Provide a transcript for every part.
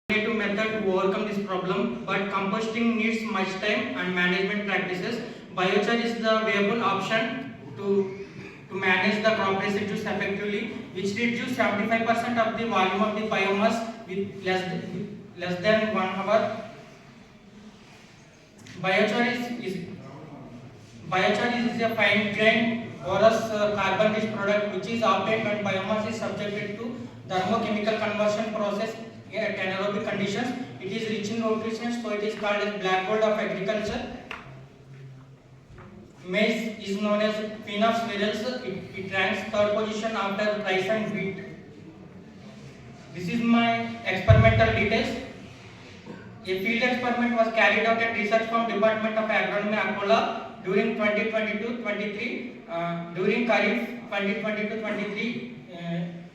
alternative method to overcome this problem, but composting needs much time and management practices. Biochar is the viable option to manage the crop residues effectively, which reduce 75% of the volume of the biomass with less than 1 hour. Biochar is a fine grained porous carbon rich product which is obtained when biomass is subjected to thermochemical conversion process at anaerobic conditions. It is rich in nutrients, so it is called as black gold of agriculture. Maize is known as queen of cereals. It ranks third position after rice and wheat. This is my experimental details. A field experiment was carried out at research from Department of Agronomy, Akola during 2022-23. During Kharif 2022-23,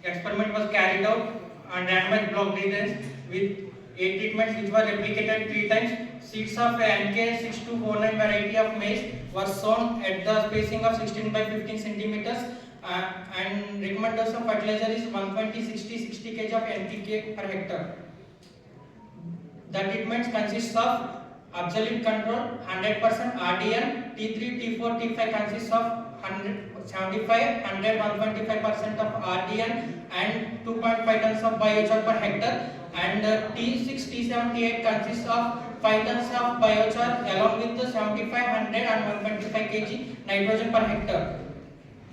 experiment was carried out on randomized block designs with 8 treatments which were replicated 3 times. Seeds of NK6249 variety of maize were sown at the spacing of 16 by 15 centimeters and recommended dose of fertilizer is 120-60 kg of Mpkv per hectare. The treatments consists of absolute control 100% RDN, T3, T4, T5 consists of 75, 100, 125% of RDN and 2.5 tons of biochar per hectare, and T6, T78 consists of 5 tons of biochar along with the 75, 100 and 125 kg nitrogen per hectare.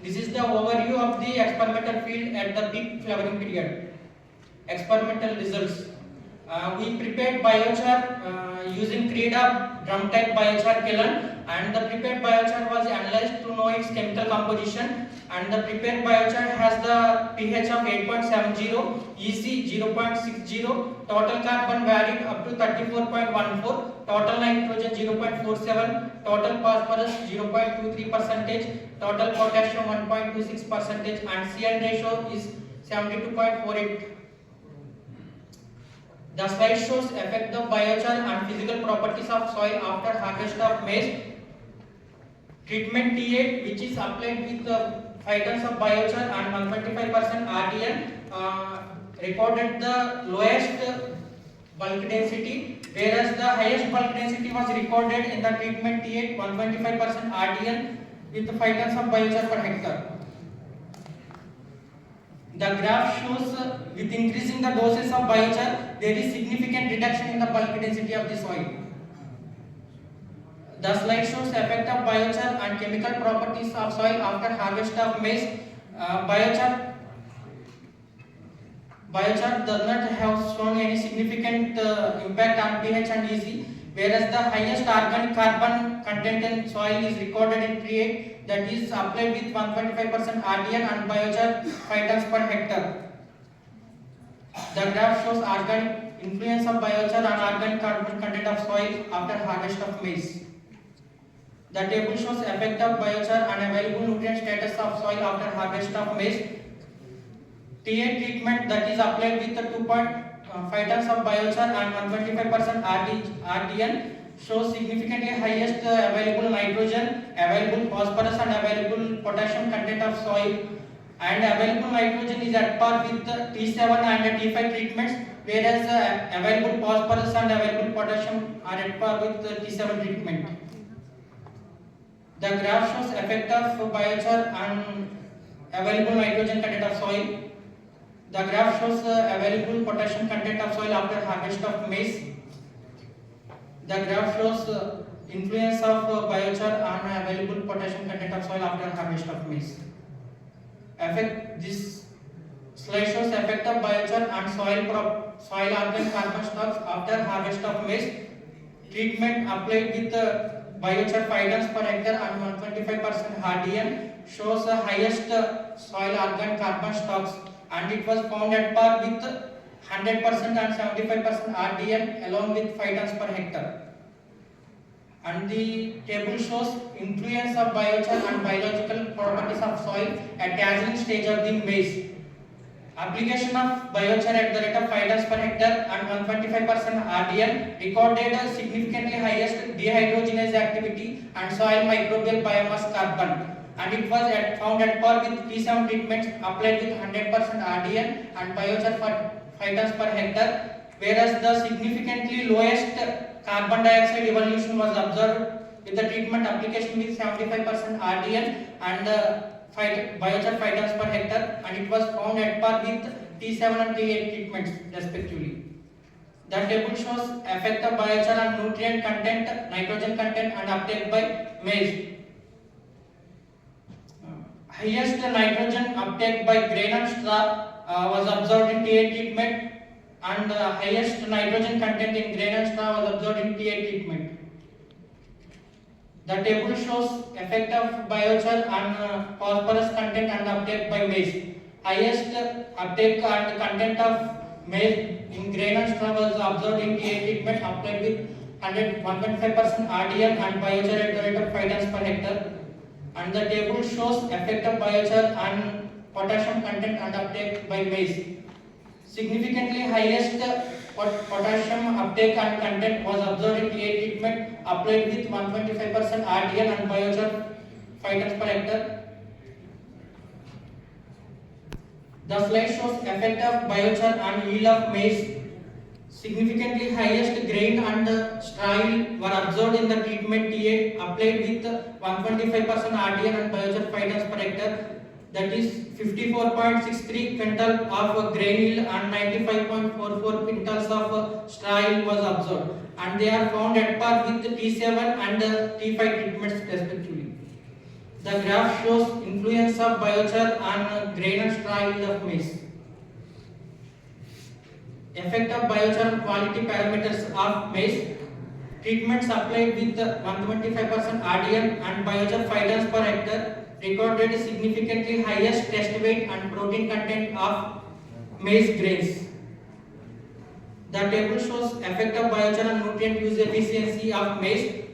This is the overview of the experimental field at the peak flowering period. Experimental results. We prepared biochar using CREDA drum type biochar kiln, and the prepared biochar was analyzed to know its chemical composition, and the prepared biochar has the pH of 8.70, EC 0.60, total carbon varied up to 34.14, total nitrogen 0.47, total phosphorus 0.23%, total potassium 1.26%, and CN ratio is 72.48. The slide shows effect of biochar and physical properties of soil after harvest of maize. Treatment T8, which is applied with 5 tons of biochar and 125% RDN, recorded the lowest bulk density, whereas the highest bulk density was recorded in the treatment T8, 125% RDN with 5 tons of biochar per hectare. The graph shows with increasing the doses of biochar, there is significant reduction in the bulk density of the soil. The slide shows effect of biochar and chemical properties of soil after harvest of maize. Biochar does not have shown any significant impact on pH and EC, whereas the highest organic carbon content in soil is recorded in T8, that is applied with 125% RDN and biochar 5 tons per hectare. The graph shows organic influence of biochar on organic carbon content of soil after harvest of maize. The table shows effect of biochar on available nutrient status of soil after harvest of maize. T8 treatment that is applied with the 2.5 tons of biochar and 125% RDN shows significantly highest available nitrogen, available phosphorus and available potassium content of soil, and available nitrogen is at par with the T7 and T5 treatments, whereas available phosphorus and available potassium are at par with the T7 treatment. The graph shows effect of biochar on available nitrogen content of soil. The graph shows available potassium content of soil after harvest of maize. The graph shows influence of biochar on available potassium content of soil after harvest of maize. This slide shows effect of biochar on soil organic carbon stocks after harvest of maize. Treatment applied with biochar 5 tons per hectare and 125% RDN shows the highest soil organic carbon stocks, and it was found at par with 100% and 75% RDN along with 5 tons per hectare. And the table shows influence of biochar and biological properties of soil at dazzling stage of the maize. Application of biochar at the rate of 5 tons per hectare and 125% RDN recorded a significantly highest dehydrogenase activity and soil microbial biomass carbon, and it was found at par with T7 treatments applied with 100% RDN and biochar for 5 tons per hectare. whereas the significantly lowest carbon dioxide evolution was observed with the treatment application with 75% RDN and biochar 5 tons per hectare, and it was found at par with T7 and T8 treatments respectively. The table shows effect of biochar on nutrient content, nitrogen content and uptake by maize. Highest nitrogen uptake by grain and straw was observed in T8 treatment, and highest nitrogen content in grain and straw was observed in T8 treatment. The table shows effect of biochar on phosphorus content and uptake by maize. Highest uptake and content of maize in grain and straw was observed in T8 treatment applied with 1.5% RDL and biochar at the rate of 5 tons per hectare. And the table shows effect of biochar on potassium content and uptake by maize. Significantly highest potassium uptake and content was observed in T8 treatment applied with 125% RDL and biochar 5 tons per hectare. The slide shows effect of biochar on yield of maize. Significantly highest grain and straw yield were observed in the treatment T8 applied with 125% RDL and biochar 5 tons per hectare. That is 54.63 quintal of grain yield and 95.44 quintals of straw yield was observed, and they are found at par with T7 and T5 treatments respectively. The graph shows influence of biochar on grain and straw yield of maize. Effect of biochar on quality parameters of maize. Treatments applied with 125% RDL and biochar 5 tons per hectare recorded significantly highest test weight and protein content of maize grains. The table shows effect of biochar on nutrient use efficiency of maize.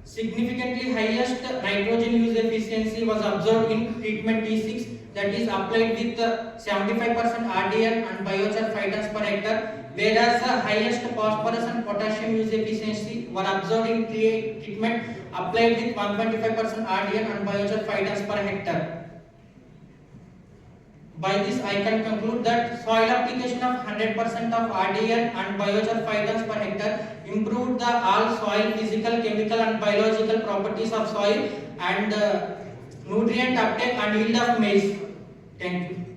Significantly highest nitrogen use efficiency was observed in treatment T6, that is applied with 75% RDL and biochar 5 tons per hectare, whereas the highest phosphorus and potassium use efficiency were observed in treatment applied with 125% RDL and biochar 5 tons per hectare. By this I can conclude that soil application of 100% of RDL and biochar 5 tons per hectare improved the all soil physical, chemical and biological properties of soil and nutrient uptake and yield of maize. Thank you.